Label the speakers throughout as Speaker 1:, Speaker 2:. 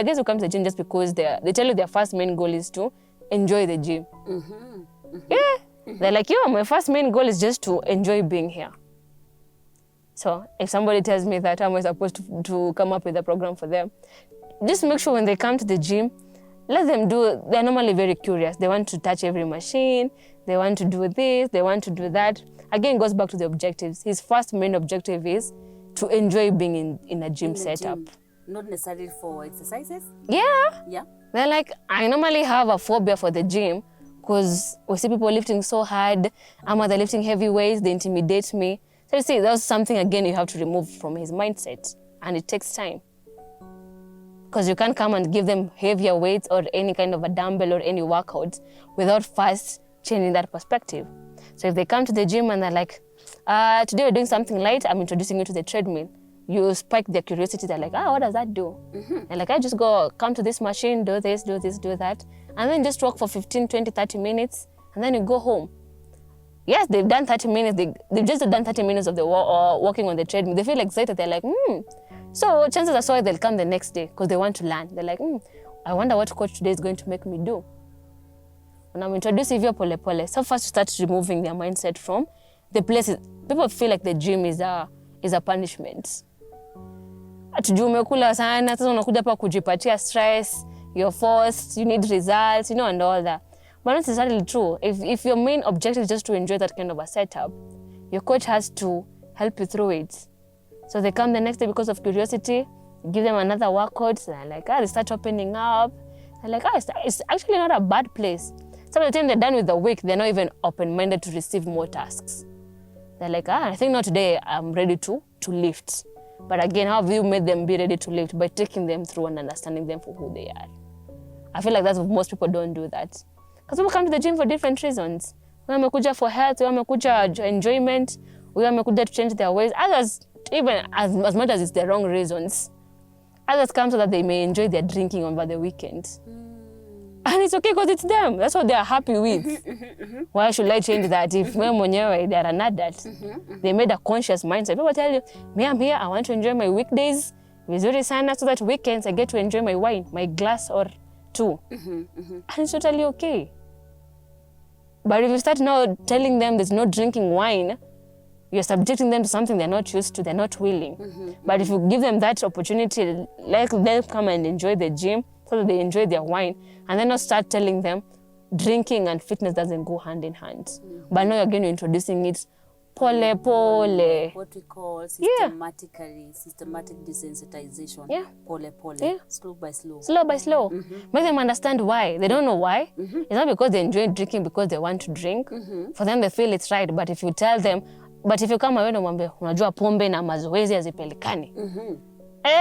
Speaker 1: are guys who come to the gym just because they tell you their first main goal is to enjoy the gym. Yeah. They're like, my first main goal is just to enjoy being here. So if somebody tells me that, how am I supposed to come up with a program for them? Just make sure when they come to the gym, let them do, they're normally very curious. They want to touch every machine. They want to do this. They want to do that. Again, it goes back to the objectives. His first main objective is to enjoy being in a gym setup.
Speaker 2: Not necessarily for exercises?
Speaker 1: Yeah. They're like, I normally have a phobia for the gym because we see people lifting so hard. They're lifting heavy weights. They intimidate me. So you see, that's something, again, you have to remove from his mindset. And it takes time. Because you can't come and give them heavier weights or any kind of a dumbbell or any workout without first changing that perspective. So if they come to the gym and they're like, today we're doing something light, I'm introducing you to the treadmill. You spike their curiosity. They're like, what does that do? And like, I just come to this machine, do this, do this, do that. And then just walk for 15, 20, 30 minutes. And then you go home. Yes, they've done 30 minutes. They've just done 30 minutes of the walking on the treadmill. They feel excited. They're like, So chances are so they'll come the next day because they want to learn. They're like, I wonder what coach today is going to make me do. And I'm introducing you pole pole. So first you start removing their mindset from the places. People feel like the gym is a punishment. Atujua umekula sana, sasa unakuja hapa kujipatia stress, you're forced, you need results, and all that. But not necessarily true. If your main objective is just to enjoy that kind of a setup, your coach has to help you through it. So they come the next day because of curiosity, give them another workout, so they're like, they start opening up. They're like, it's actually not a bad place. So by the time they're done with the week, they're not even open-minded to receive more tasks. They're like, I think not today, I'm ready to lift. But again, how have you made them be ready to lift? By taking them through and understanding them for who they are. I feel like most people don't do that. Because people come to the gym for different reasons. We wamekuja for health, we wamekuja enjoyment, we wamekuja to change their ways. Others, even as much as it's the wrong reasons, others come so that they may enjoy their drinking over the weekend. And it's okay because it's them. That's what they are happy with. Why should I change that if they are an adult? They made a conscious mindset. People tell you, me, I'm here, I want to enjoy my weekdays, vizuri sana, so that weekends I get to enjoy my wine, my glass or two. And it's totally okay. But if you start now telling them there's no drinking wine, you're subjecting them to something they're not used to, they're not willing. But if you give them that opportunity, let them come and enjoy the gym so that they enjoy their wine, and then not start telling them drinking and fitness doesn't go hand in hand. But now again, you're introducing it pole pole.
Speaker 2: What we call systematic desensitization. Pole pole. Slow by slow.
Speaker 1: Slow by slow. Make them understand why. They don't know why. It's not because they enjoy drinking because they want to drink. For them, they feel it's right. But if you tell them, but if you come away na mwambie, unajua pombe na mazoezi hazipelekani.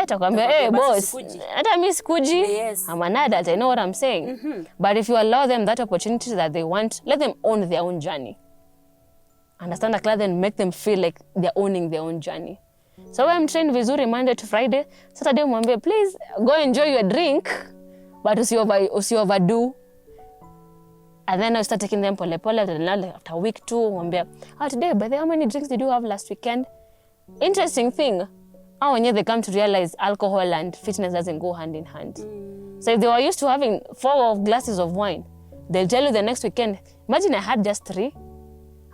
Speaker 1: Takwambia, boss, hata mimi sikuji. I'm an adult, I know what I'm saying. But if you allow them that opportunity that they want, let them own their own journey. Understand that, then make them feel like they're owning their own journey. So I'm trained vizuri Monday to Friday. Saturday mwambie, please go enjoy your drink, but usi overdo. And then I start taking them pole pole. After week 2, mwambie, today, by the way, how many drinks did you have last weekend? Interesting thing. When they come to realize alcohol and fitness doesn't go hand in hand. So if they were used to having 4 glasses of wine, they'll tell you the next weekend, imagine I had just 3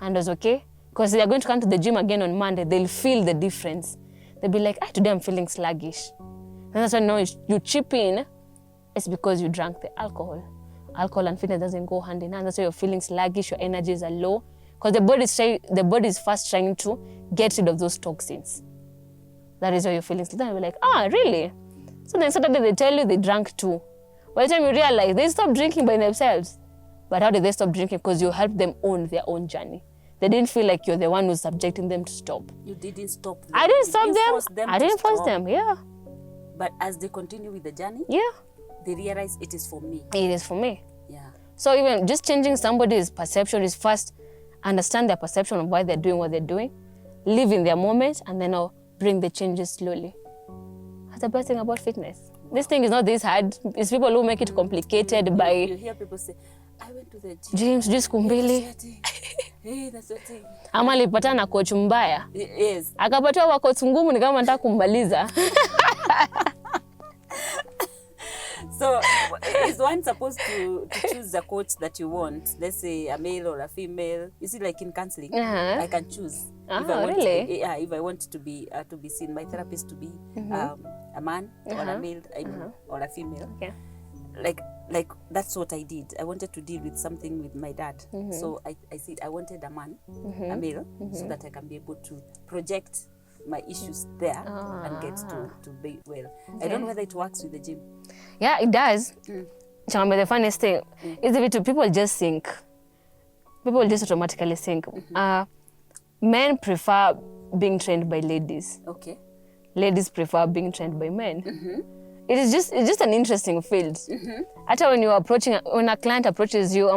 Speaker 1: and it was okay. Because they're going to come to the gym again on Monday, they'll feel the difference. They'll be like, today I'm feeling sluggish. And that's why now you chip in, it's because you drank the alcohol. Alcohol and fitness doesn't go hand in hand. That's why you're feeling sluggish, your energies are low. Because the body is first trying to get rid of those toxins. That is why you're feeling sleepy. Then you're like, really? So then Saturday they tell you they drank 2. By the time you realize, they stopped drinking by themselves. But how did they stop drinking? Because you helped them own their own journey. They didn't feel like you're the one who's subjecting them to stop.
Speaker 2: You didn't stop them.
Speaker 1: I didn't stop them. I didn't force them,
Speaker 2: But as they continue with the journey, they realize it is for me.
Speaker 1: It is for me. So even just changing somebody's perception is first understand their perception of why they're doing what they're doing, live in their moment, and then bring the changes slowly. That's the best thing about fitness. This thing is not this hard. It's people who make it complicated by...
Speaker 2: You hear people say, I went to the
Speaker 1: gym. Sijui siku mbili.
Speaker 2: Hey, that's your thing.
Speaker 1: Ama alipatana na coach mbaya.
Speaker 2: Yes.
Speaker 1: Akapatiwa wa coach ngumu ni kama nataka kumbaliza.
Speaker 2: So is one supposed to choose the coach that you want? Let's say a male or a female. You see, like in counseling, I can choose. If I want
Speaker 1: really?
Speaker 2: if I want to be seen, my therapist to be a man or a male, or a female.
Speaker 1: Okay.
Speaker 2: Like that's what I did. I wanted to deal with something with my dad. So I said I wanted a man, a male, so that I can be able to project my issues there and get to be well. Okay. I don't know whether it works with the gym.
Speaker 1: Yeah, it does. The funniest thing is if people just think. People just automatically think. Men prefer being trained by ladies.
Speaker 2: Okay.
Speaker 1: Ladies prefer being trained by men. It's just an interesting field. Hata when a client approaches you,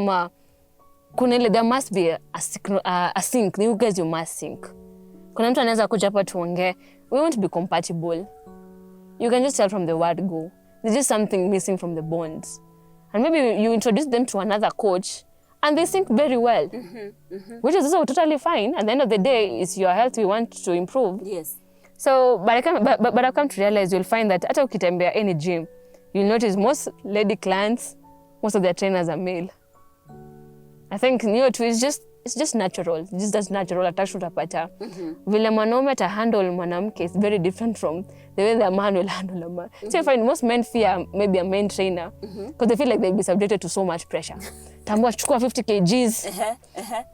Speaker 1: there must be a sync. You guys, you must sync. Kuna mtu anaweza kuja hapa tuongee, we won't be compatible. You can just tell from the word go. There's just something missing from the bonds. And maybe you introduce them to another coach and they sync very well. Which is also totally fine. At the end of the day, it's your health we want to improve.
Speaker 2: Yes.
Speaker 1: So, but I've come to realize you'll find that hata ukitembea any gym, you'll notice most lady clients, most of their trainers are male. I think it's just natural. It's just natural attachment utapata. Vile mwanaume ta handle mwanamke is very different from the way the man will handle a man. So you find most men fear maybe a main trainer because they feel like they'll be subjected to so much pressure. Tambua chukua 50 kgs.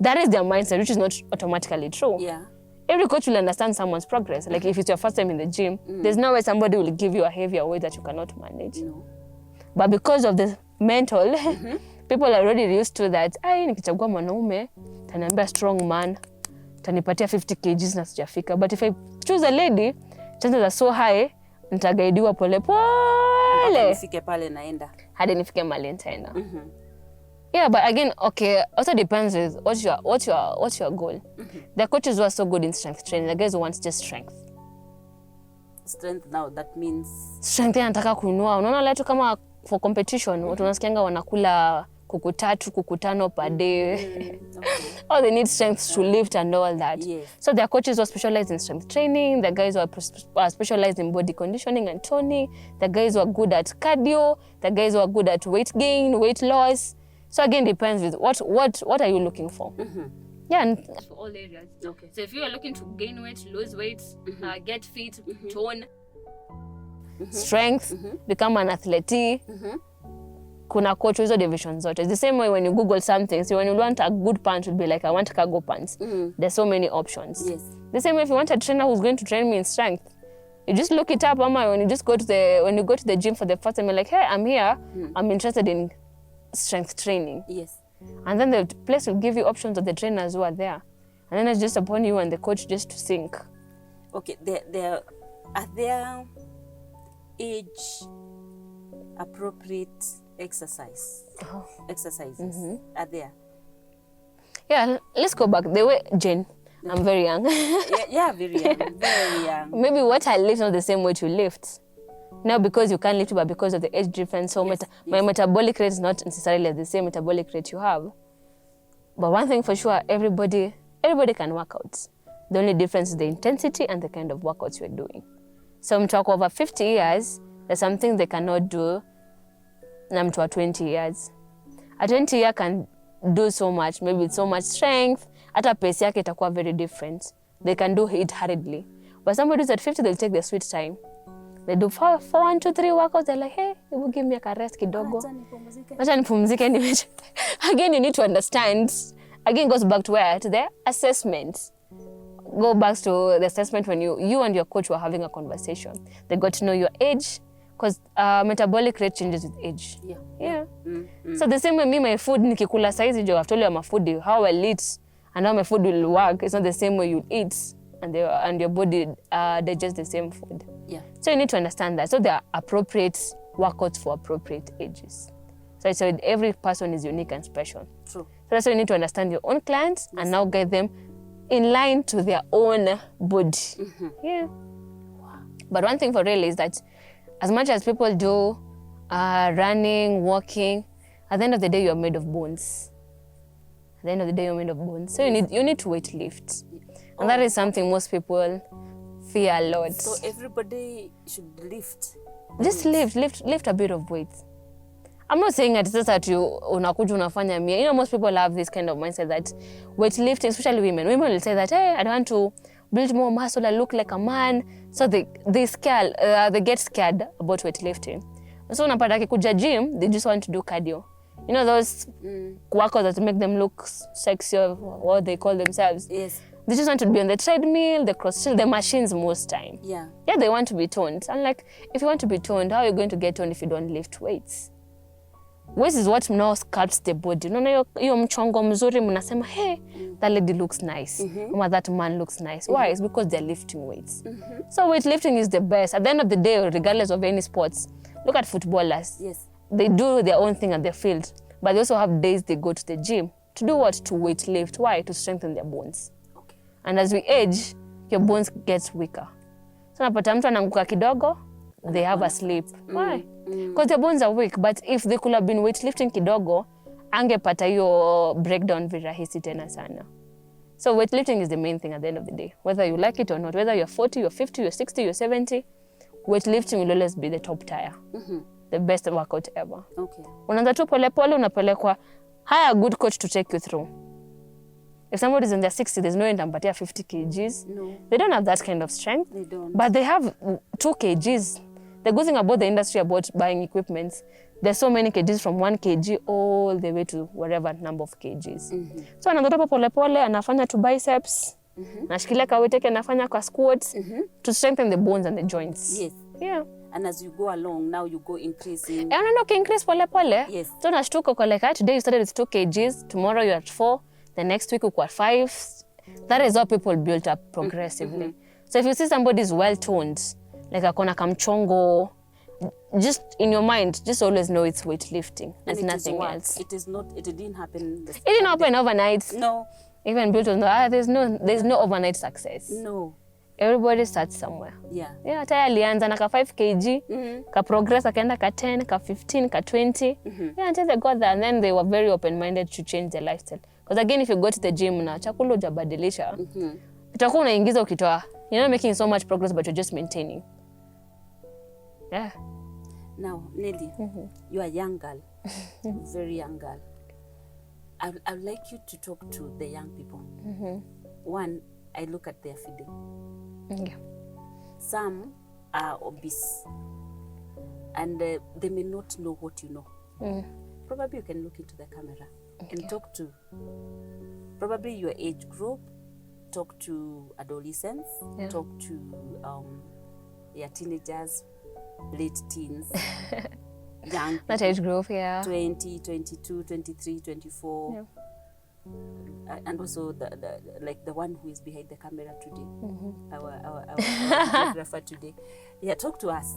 Speaker 1: That is their mindset, which is not automatically true.
Speaker 2: Yeah.
Speaker 1: Every coach will understand someone's progress. Like if it's your first time in the gym, there's no way somebody will give you a heavier weight that you cannot manage.
Speaker 2: No.
Speaker 1: But because of the mental, people are already used to that. Nikichagua mwanaume, taniambia strong man, tanipatia 50 kgs na sijafika. But if I choose a lady, chances are so high, nitagaidiwa pole pole.
Speaker 2: Nifike pale naenda.
Speaker 1: Hadi nifike mahali nitaenda. Yeah, but again, okay, also depends with what's your goal. There are coaches who are so good in strength training. The guys who want just strength.
Speaker 2: Strength now, that means
Speaker 1: strength anataka kuinua. Unaona watu kama for competition, watu wanasikianga wanakula kuku 3, kuku 5 per day. Okay. Oh, they need strength to lift and all that.
Speaker 2: Yes.
Speaker 1: So there are coaches who are specialized in strength training. The guys who are specialized in body conditioning and toning. The guys who are good at cardio. The guys who are good at weight gain, weight loss. So again, depends with what are you looking for. Yeah, and for all areas.
Speaker 2: Okay.
Speaker 1: So if you are looking to gain weight, lose weight, get fit, tone, strength, become an athlete, kuna coach hizo divisions zote. It's the same way when you Google something. So when you want a good pants, you'll be like, I want cargo pants. There's so many options.
Speaker 2: Yes.
Speaker 1: The same way if you want a trainer who's going to train me in strength, you just look it up. When you go to the gym for the first time, you're like, hey, I'm here. I'm interested in strength training.
Speaker 2: Yes.
Speaker 1: And then the place will give you options of the trainers who are there. And then it's just upon you and the coach just to sync.
Speaker 2: Okay, are there age appropriate exercises? Are there?
Speaker 1: Yeah, let's go back. The way, Jane, I'm very young.
Speaker 2: yeah, very young. Very young.
Speaker 1: Maybe what I lift is not the same way you lift. Now because you can't lift, but because of the age difference, so my metabolic rate is not necessarily the same metabolic rate you have. But one thing for sure, everybody can work out. The only difference is the intensity and the kind of workouts you're doing. Some talk over 50 years, there's something they cannot do. Na mtu wa 20 years. A 20 year can do so much, maybe with so much strength. Hata pace yake itakuwa very different. They can do it hurriedly. But somebody who's at 50, they'll take their sweet time. They do 4, 1, 2, 3 workouts. They're like, hey, you will give me a rest kidogo. Acha nipumzike. Again, you need to understand. Again, goes back to where? To the assessment. Go back to the assessment when you and your coach were having a conversation. They got to know your age, because metabolic rate changes with age. Yeah. So the same way me, my food, nikikula saizi jo, I've told you I'm a foodie, how I eat and how my food will work. It's not the same way you eat and your body digests the same food.
Speaker 2: Yeah.
Speaker 1: So you need to understand that. So there are appropriate workouts for appropriate ages. So every person is unique and special.
Speaker 2: True.
Speaker 1: So that's why you need to understand your own clients and now guide them in line to their own body. Yeah. Wow. But one thing for real is that as much as people do running, walking, at the end of the day, you're made of bones. At the end of the day, you're made of bones. So you need to weight lift. And that is something most people fear a lot.
Speaker 2: So everybody should lift.
Speaker 1: Just lift a bit of weight. I'm not saying that it's just that you unakuja unafanya mia. You know, most people have this kind of mindset that weightlifting, especially women will say that, hey, I want to build more muscle, I look like a man. So they get scared about weightlifting. So unapata akikuja gym, they just want to do cardio. You know those workouts that make them look sexy, or what they call themselves.
Speaker 2: Yes.
Speaker 1: They just want to be on the treadmill, the cross-train, the machines most time.
Speaker 2: Yeah.
Speaker 1: Yeah, they want to be toned. And like, if you want to be toned, how are you going to get toned if you don't lift weights? Weights is what now sculpts the body. Unaona hiyo mchongo mzuri mnasema, hey, that lady looks nice. Or that man looks nice. Why? It's because they're lifting weights. So weightlifting is the best. At the end of the day, regardless of any sports, look at footballers.
Speaker 2: Yes.
Speaker 1: They do their own thing at the field, but they also have days they go to the gym. To do what? To weight lift. Why? To strengthen their bones.
Speaker 2: Okay.
Speaker 1: And as we age, your bones gets weaker. So napata mtu anaanguka kidogo, they have a sleep. Why? Because their bones are weak. But if they could have been weightlifting kidogo, angepata hiyo breakdown virahisi tena sana. So weightlifting is the main thing at the end of the day. Whether you like it or not, whether you're 40, you're 50, you're 60, you're 70, weightlifting will always be the top tier. The best workout ever.
Speaker 2: Okay.
Speaker 1: Unaanza tu polepole, unapelekwa, hire a good coach to take you through. If somebody's in their 60s, there's no way to 50 kgs.
Speaker 2: No.
Speaker 1: They don't have that kind of strength.
Speaker 2: They don't.
Speaker 1: But they have 2 kgs. The good thing about the industry about buying equipment, there's so many kgs from 1 kg all the way to whatever number of kgs. So anaanza tu polepole, anafanya tu biceps, nashikilia kawete anafanya kwa squats to strengthen the bones and the joints.
Speaker 2: Yes.
Speaker 1: Yeah.
Speaker 2: And as you go along, now you go increasing.
Speaker 1: Unaenda increase pole.
Speaker 2: Yes.
Speaker 1: So unashtuka uko like, today you started with 2 kgs, tomorrow you're at 4, the next week uko at 5. That is how people build up progressively. So if you see somebody is well toned, like akona kamchongo, just in your mind, just always know it's weightlifting. It's nothing else.
Speaker 2: It is not. It didn't happen.
Speaker 1: It didn't happen overnight.
Speaker 2: No.
Speaker 1: Even built on there's no overnight success.
Speaker 2: No.
Speaker 1: Everybody starts somewhere.
Speaker 2: Yeah.
Speaker 1: Yeah, hata alianza na ka 5 kg, ka progress akaenda ka 10, ka 15, ka 20. Yeah, until they got there, and then they were very open-minded to change their lifestyle. Because again, if you go to the gym na chakula hujabadilisha, utakuwa unaingiza ukitoa. You're not making so much progress, but you're just maintaining. Yeah.
Speaker 2: Now, Nelly, you are a young girl, very young girl. I'd like you to talk to the young people. One, I look at their feeding.
Speaker 1: Yeah.
Speaker 2: Some are obese, and they may not know what you know. Probably you can look into the camera and talk to probably your age group, talk to adolescents, talk to teenagers, late teens, young
Speaker 1: That age group, yeah.
Speaker 2: 20, 22, 23, 24. Yeah. And also the one who is behind the camera today, our photographer today. Yeah, talk to us.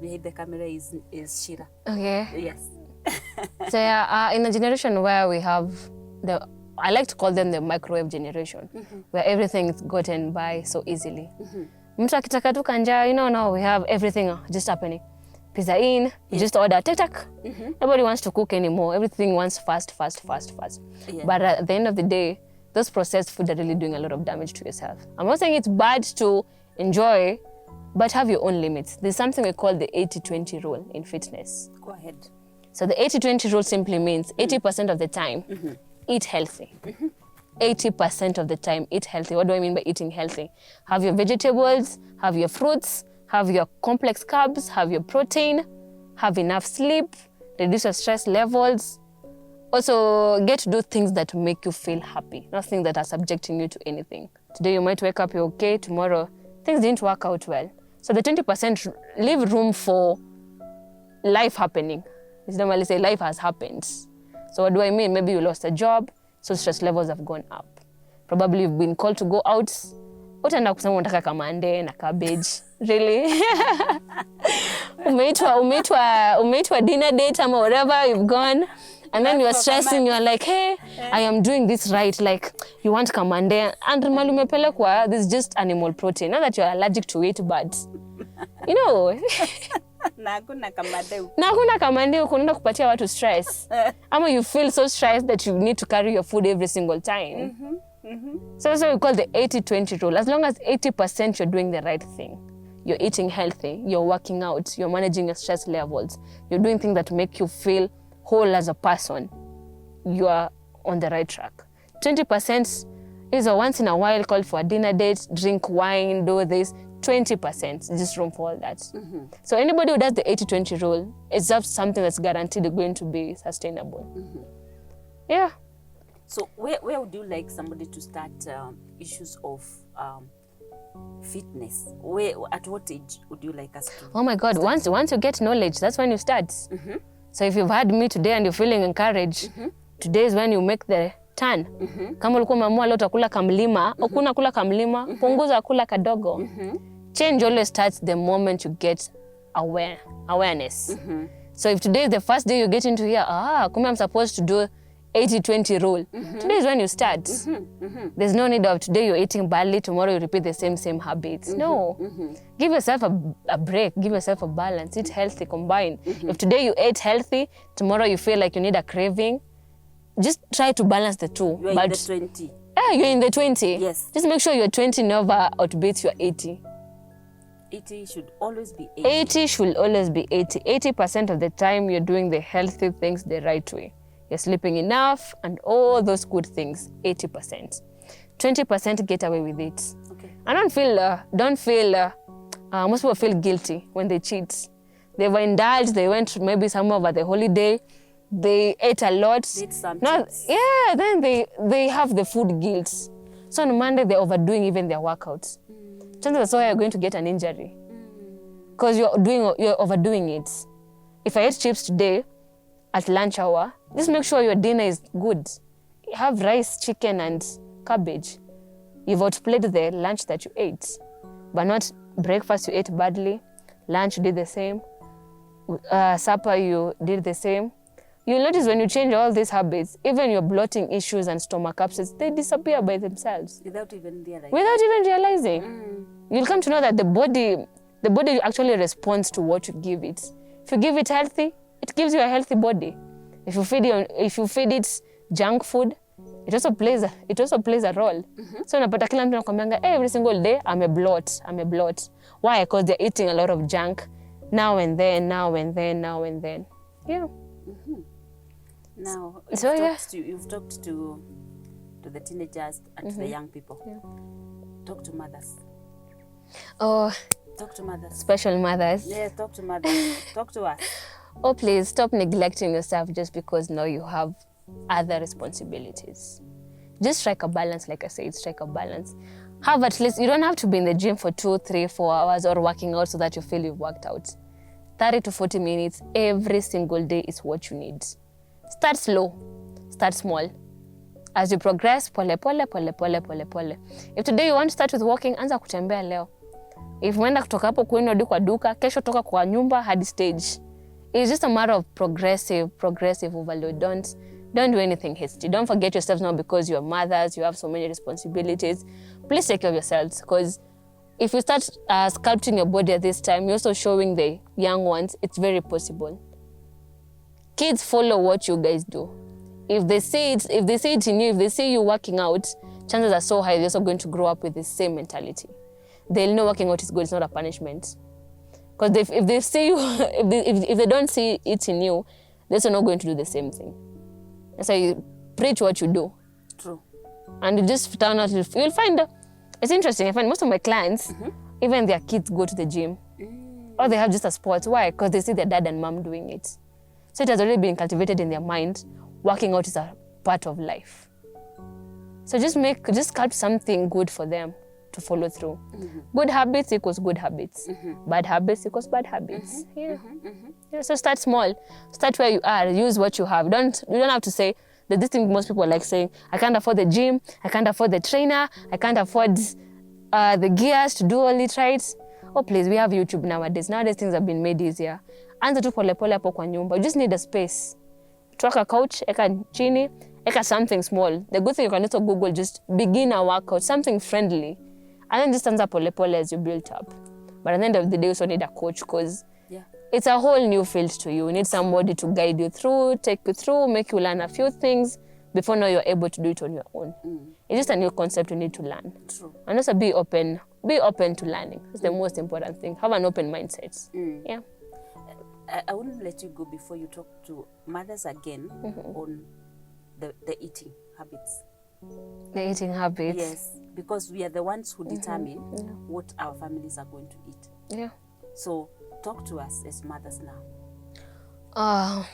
Speaker 2: Behind the camera is Shira.
Speaker 1: Okay.
Speaker 2: Yes.
Speaker 1: So yeah, in a generation where we have I like to call them the microwave generation, where everything is gotten by so easily. Mtu akitaka tu kanja, now we have everything just happening. Pizza in, you just order, tak. Nobody wants to cook anymore. Everything wants fast. Yeah. But at the end of the day, those processed food are really doing a lot of damage to yourself. I'm not saying it's bad to enjoy, but have your own limits. There's something we call the 80-20 rule in fitness.
Speaker 2: Go ahead.
Speaker 1: So the 80-20 rule simply means 80% of the time, eat healthy. 80% of the time, eat healthy. What do I mean by eating healthy? Have your vegetables, have your fruits, have your complex carbs, have your protein, have enough sleep, reduce your stress levels. Also, get to do things that make you feel happy, not things that are subjecting you to anything. Today you might wake up, you're okay. Tomorrow, things didn't work out well. So the 20% leave room for life happening. It's normally say life has happened. So what do I mean? Maybe you lost a job, so stress levels have gone up. Probably you've been called to go out. Utaenda kusema unataka kamande na cabbage. Really? umeitwa dinner date ama whatever, you've gone. And then you're stressing, you're like, hey, I am doing this right. Like, you want kamande. And mali umepelekwa, this is just animal protein. Not that you're allergic to it, but,
Speaker 2: Na hakuna
Speaker 1: kamande unaenda kupatia watu stress. Ama you feel so stressed that you need to carry your food every single time. So we call the 80-20 rule. As long as 80% you're doing the right thing, you're eating healthy, you're working out, you're managing your stress levels, you're doing things that make you feel whole as a person, you are on the right track. 20% is a once in a while call for a dinner date, drink wine, do this. 20%, just room for all that. So anybody who does the 80-20 rule, it's just something that's guaranteed going to be sustainable. Yeah.
Speaker 2: So where would you like somebody to start issues of fitness? At what age would you like us to?
Speaker 1: Oh my God, once you get knowledge, that's when you start. So if you've had me today and you're feeling encouraged, today is when you make the turn. Kama ulikuwa umeamua leo utakula kamlima, ukuna kula kamlima, punguza kula kadogo. Change always starts the moment you get awareness. So if today is the first day you get into here, kumbe I'm supposed to do 80-20 rule. Today is when you start. There's no need of today you're eating badly, tomorrow you repeat the same habits. No. Give yourself a break, give yourself a balance, eat healthy, combine. If today you ate healthy, tomorrow you feel like you need a craving, just try to balance the two.
Speaker 2: You're in the 20.
Speaker 1: Yeah, you're in the 20.
Speaker 2: Yes.
Speaker 1: Just make sure your 20 never outbeats your 80.
Speaker 2: 80 should always be 80.
Speaker 1: 80 should always be 80. 80% of the time you're doing the healthy things the right way. You're sleeping enough and all those good things, 80%. 20% get away with it.
Speaker 2: Okay.
Speaker 1: I don't feel, most people feel guilty when they cheat. They were indulged, they went maybe somewhere over the holiday, they ate a lot.
Speaker 2: Did some
Speaker 1: yeah, then they have the food guilt. So on Monday, they're overdoing even their workouts. Chances are you're going to get an injury because you're overdoing it. If I ate chips today at lunch hour, just make sure your dinner is good. Have rice, chicken, and cabbage. You've outplayed the lunch that you ate, but not breakfast you ate badly, lunch you did the same, supper you did the same. You'll notice when you change all these habits, even your bloating issues and stomach upsets, they disappear by themselves.
Speaker 2: Without even
Speaker 1: realizing. You'll come to know that the body actually responds to what you give it. If you give it healthy, it gives you a healthy body. If you feed it junk food, it also plays a role. So unapata kila mtu anakuambianga every single day I'm a bloat. Why? Because they're eating a lot of junk now and then. Yeah.
Speaker 2: Now, you've talked to the teenagers and to the young people.
Speaker 1: Yeah.
Speaker 2: Talk to mothers.
Speaker 1: Oh,
Speaker 2: talk to mothers.
Speaker 1: Special mothers.
Speaker 2: Yeah, talk to mothers. Talk to us.
Speaker 1: Oh, please stop neglecting yourself just because now you have other responsibilities. Just strike a balance, like I said, strike a balance. Have at least, you don't have to be in the gym for 2, 3, 4 hours or working out so that you feel you've worked out. 30 to 40 minutes every single day is what you need. Start slow, start small. As you progress, pole. If today you want to start with walking, anza kutembea leo. If umeenda kutoka hapo kwenu hadi kwa duka, kesho toka kwa nyumba hadi stage. It's just a matter of progressive overload. Don't do anything hasty. Don't forget yourselves now because you're mothers, you have so many responsibilities. Please take care of yourselves, because if you start sculpting your body at this time, you're also showing the young ones it's very possible. Kids follow what you guys do. If they see it in you, if they see you working out, chances are so high they're also going to grow up with the same mentality. They'll know working out is good, it's not a punishment. Because if they see you, if they don't see it in you, they're also not going to do the same thing. That's why you preach what you do.
Speaker 2: True.
Speaker 1: And you just turn out, you'll find, it's interesting, I find most of my clients, even their kids go to the gym. Or they have just a sport. Why? Because they see their dad and mom doing it. So it has already been cultivated in their mind. Working out is a part of life. So just sculpt something good for them to follow through. Good habits equals good habits. Bad habits equals bad habits. Yeah. So start small. Start where you are. Use what you have. You don't have to say, there's this thing most people like saying, I can't afford the gym, I can't afford the trainer, I can't afford the gears to do all it right. Oh please, we have YouTube nowadays. Nowadays things have been made easier. Anza tu pole hapo kwa nyumba. You just need a space. Truck a couch, eka chini, eka something small. The good thing you can also Google just beginner workout, something friendly. And then just anza pole as you build up. But at the end of the day, you also need a coach, because it's a whole new field to you. You need somebody to guide you through, take you through, make you learn a few things before now you're able to do it on your own. It's just a new concept you need to learn.
Speaker 2: True.
Speaker 1: And also be open be open to learning. That's the most important thing. Have an open mindset. Yeah.
Speaker 2: I wouldn't let you go before you talk to mothers again on the eating habits.
Speaker 1: The eating habits.
Speaker 2: Yes, because we are the ones who determine what our families are going to eat.
Speaker 1: Yeah.
Speaker 2: So talk to us as mothers now.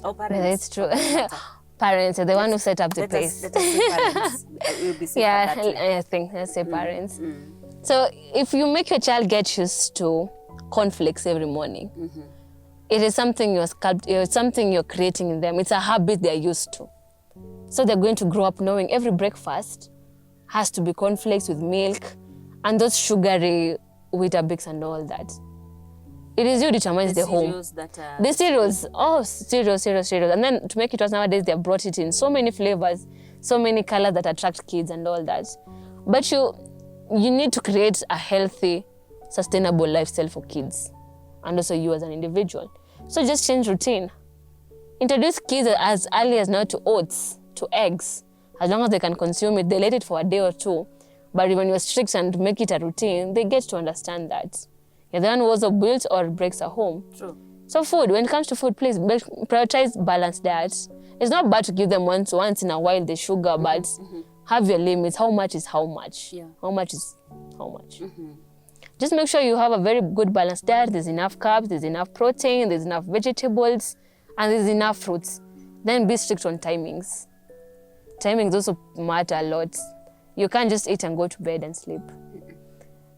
Speaker 1: Oh,
Speaker 2: parents.
Speaker 1: that's true. Parents are the one who set up the pace.
Speaker 2: Let us say parents. We'll be safer
Speaker 1: Yeah,
Speaker 2: that way.
Speaker 1: I think let's say parents. So if you make your child get used to cornflakes every morning, it is something you're creating in them. It's a habit they're used to. So they're going to grow up knowing every breakfast has to be cornflakes with milk and those sugary Weetabix and all that. It is you determines the home. The cereals, And then to make it worse, nowadays they have brought it in so many flavors, so many colors that attract kids and all that. But you need to create a healthy, sustainable lifestyle for kids and also you as an individual. So just change routine. Introduce kids as early as now to oats, to eggs. As long as they can consume it, they let it for a day or two. But when you're strict and make it a routine, they get to understand that. You're the one who also builds or breaks a home.
Speaker 2: True.
Speaker 1: So food, when it comes to food, please prioritize balanced diet. It's not bad to give them once in a while the sugar, but have your limits. How much is how much?
Speaker 2: Yeah.
Speaker 1: How much is how much? Just make sure you have a very good balanced diet. There's enough carbs, there's enough protein, there's enough vegetables, and there's enough fruits. Then be strict on timings. Timings also matter a lot. You can't just eat and go to bed and sleep.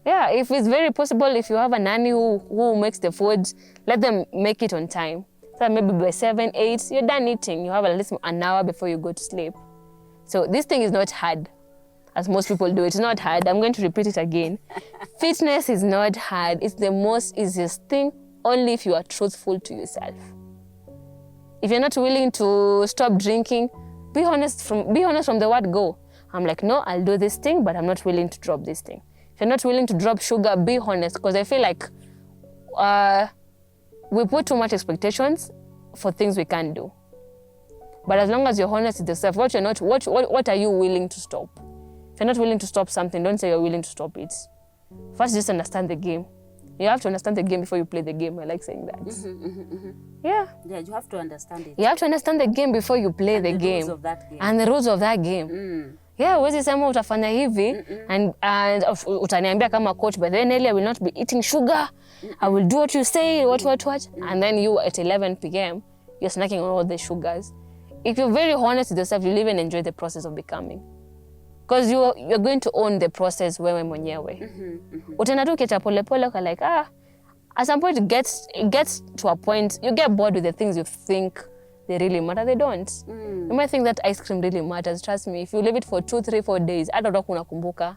Speaker 1: Yeah, if it's very possible, if you have a nanny who makes the food, let them make it on time. So maybe by 7, 8, you're done eating. You have at least an hour before you go to sleep. So this thing is not hard, as most people do. It's not hard. I'm going to repeat it again. Fitness is not hard. It's the most easiest thing, only if you are truthful to yourself. If you're not willing to stop drinking, be honest from the word go. I'm like, no, I'll do this thing, but I'm not willing to drop this thing. If you're not willing to drop sugar, be honest, because I feel like we put too much expectations for things we can't do. But as long as you're honest with yourself, what are you willing to stop? If you're not willing to stop something, don't say you're willing to stop it. First, just understand the game. You have to understand the game before you play the game. I like saying that. Yeah.
Speaker 2: Yeah, you have to understand it.
Speaker 1: You have to understand the game before you play the game.
Speaker 2: Rules of that game.
Speaker 1: And the rules of that game. Yeah, huwezi sema utafanya hivi and utaniambia kama coach, but then I will not be eating sugar. I will do what you say, what. And then you at 11 p.m., you're snacking on all the sugars. If you're very honest with yourself, you'll even enjoy the process of becoming. Because you're going to own the process wewe mwenyewe. Utaenda tu ukiacha polepole uka like, at some point it gets to a point, you get bored with the things you think they really matter, they don't. You might think that ice cream really matters. Trust me, if you leave it for 2, 3, 4 days, unakumbuka,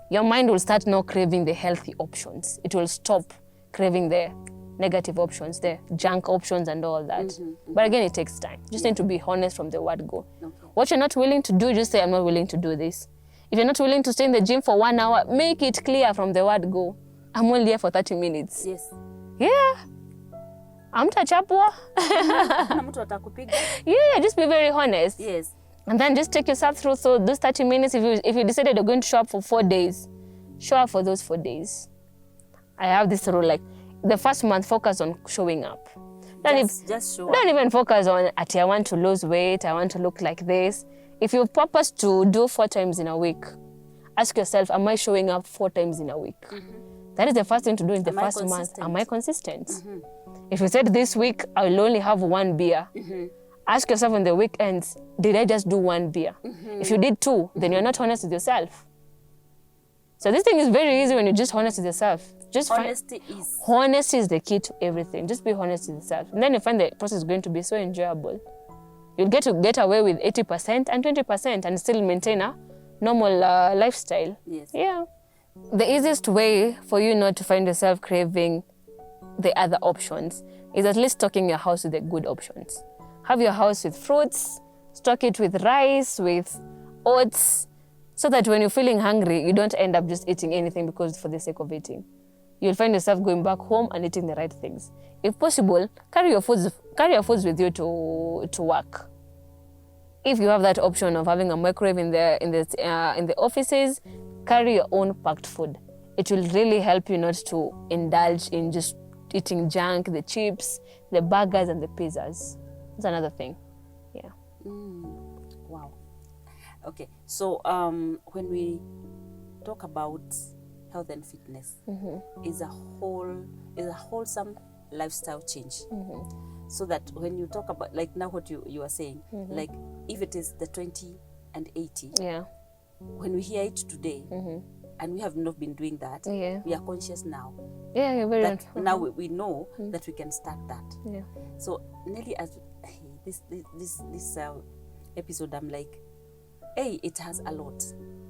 Speaker 1: your mind will start now craving the healthy options. It will stop craving the negative options, the junk options and all that. But again, it takes time. You just need to be honest from the word go. Okay. What you're not willing to do, just say, I'm not willing to do this. If you're not willing to stay in the gym for 1 hour, make it clear from the word go. I'm only here for 30 minutes.
Speaker 2: Yes.
Speaker 1: Yeah. Amtachapwa. Yeah, just be very honest.
Speaker 2: Yes.
Speaker 1: And then just take yourself through so those 30 minutes. If you decided you're going to show up for 4 days, show up for those 4 days. I have this rule, like the first month, focus on showing up.
Speaker 2: Just show up.
Speaker 1: Don't even focus on, I want to lose weight, I want to look like this. If you purpose to do 4 times in a week, ask yourself, am I showing up 4 times in a week? That is the first thing to do in the first month. Am I consistent? If you said this week, I will only have 1 beer, ask yourself on the weekends, did I just do 1 beer? If you did 2, then you're not honest with yourself. So this thing is very easy when you're just honest with yourself. Honesty is the key to everything. Just be honest with yourself. And then you find the process is going to be so enjoyable. You'll get to get away with 80% and 20% and still maintain a normal lifestyle.
Speaker 2: Yes.
Speaker 1: Yeah. The easiest way for you not to find yourself craving the other options is at least stocking your house with the good options. Have your house with fruits, stock it with rice, with oats, so that when you're feeling hungry, you don't end up just eating anything because for the sake of eating. You'll find yourself going back home and eating the right things. If possible, carry your foods with you to work. if you have that option of having a microwave in the offices, carry your own packed food. It will really help you not to indulge in just eating junk, the chips, the burgers, and the pizzas. That's another thing. Yeah.
Speaker 2: Wow. Okay, so when we talk about health and fitness, is a wholesome lifestyle change. So that when you talk about, like now what you are saying, like if it is the 20 and 80,
Speaker 1: Yeah.
Speaker 2: when we hear it today, and we have not been doing that,
Speaker 1: Yeah.
Speaker 2: we are conscious now.
Speaker 1: Yeah, you're very
Speaker 2: That now we know that we can start that.
Speaker 1: Yeah.
Speaker 2: So Nelly, as this episode, I'm like, hey, it has a lot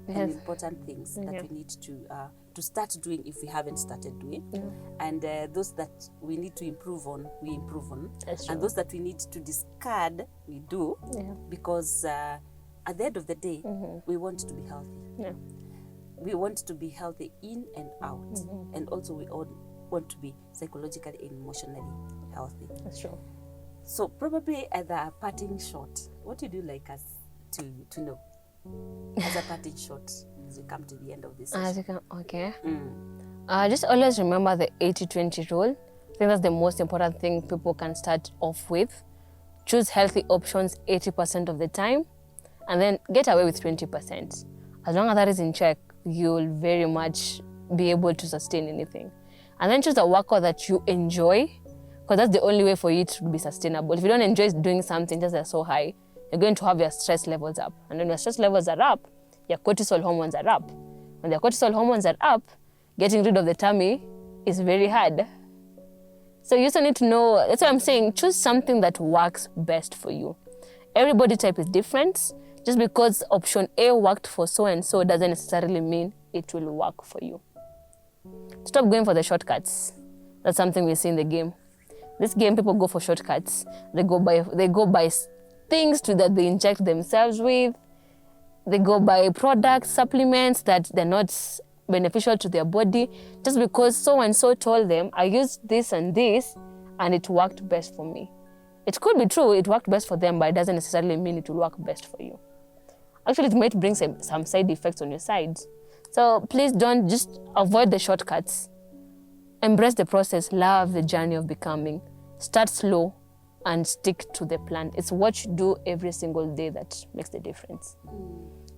Speaker 2: and important things that we need to start doing if we haven't started doing, and those that we need to improve on, we improve on.
Speaker 1: That's true.
Speaker 2: And those that we need to discard, we do, because at the end of the day, we want to be healthy.
Speaker 1: Yeah.
Speaker 2: We want to be healthy in and out, and also we all want to be psychologically and emotionally healthy.
Speaker 1: That's true.
Speaker 2: So probably as a parting shot, what would you like us to know as a parting shot as we come to the end of this session?
Speaker 1: Okay. Just always remember the 80-20 rule. I think that's the most important thing people can start off with. Choose healthy options 80% of the time, and then get away with 20%. As long as that is in check, you'll very much be able to sustain anything. And then choose a workout that you enjoy, because that's the only way for you to be sustainable. If you don't enjoy doing something just that's so high, you're going to have your stress levels up. And when your stress levels are up, your cortisol hormones are up. When the cortisol hormones are up, getting rid of the tummy is very hard. So you also need to know, that's what I'm saying, choose something that works best for you. Every body type is different. Just because option A worked for so and so doesn't necessarily mean it will work for you. Stop going for the shortcuts. That's something we see in the game. This game, people go for shortcuts. They go by things that they inject themselves with. They go by products, supplements that they're not beneficial to their body, just because so and so told them, I used this and it worked best for me. It could be true, it worked best for them, but it doesn't necessarily mean it will work best for you. Actually, it might bring some side effects on your sides. So please don't just avoid the shortcuts. Embrace the process, love the journey of becoming. Start slow and stick to the plan. It's what you do every single day that makes the difference.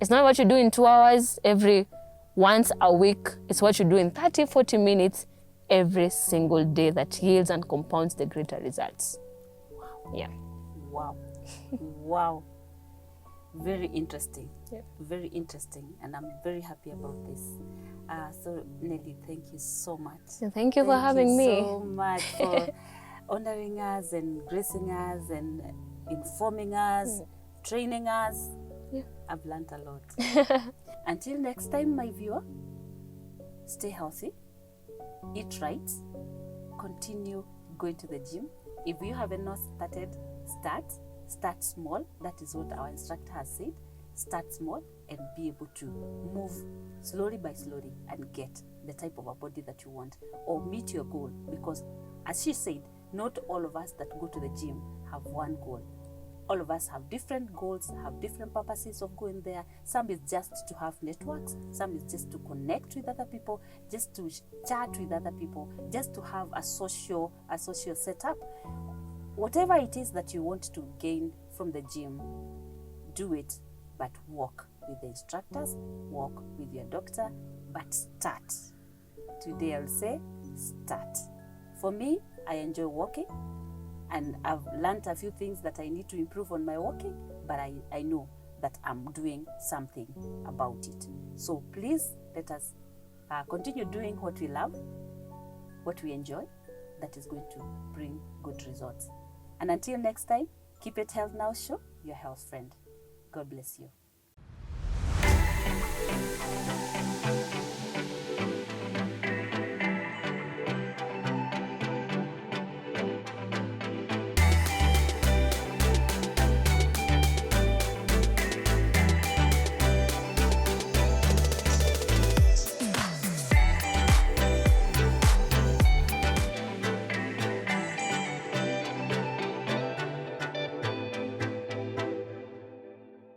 Speaker 1: It's not what you do in 2 hours once a week. It's what you do in 30, 40 minutes every single day that yields and compounds the greater results. Wow. Yeah.
Speaker 2: Wow. Wow. Very interesting.
Speaker 1: Yep.
Speaker 2: Very interesting. And I'm very happy about this. So Nelly, thank you so much.
Speaker 1: Thank you for having me.
Speaker 2: Thank you so much for honoring us and gracing us and informing us, training us.
Speaker 1: Yeah.
Speaker 2: I've learned a lot. Until next time, my viewer, stay healthy, eat right, continue going to the gym. If you haven't not started, start small. That is what our instructor has said. Start small and be able to move slowly by slowly and get the type of a body that you want, or meet your goal. Because as she said, not all of us that go to the gym have one goal. All of us have different goals, have different purposes of going there. Some is just to have networks, some is just to connect with other people, just to chat with other people, just to have a social setup. Whatever it is that you want to gain from the gym, do it, but walk with the instructors, walk with your doctor, but start. Today I'll say start. For me, I enjoy walking, and I've learned a few things that I need to improve on my walking, but I know that I'm doing something about it. So please let us continue doing what we love, what we enjoy, that is going to bring good results. And until next time, keep it Health Now Show, your health friend. God bless you.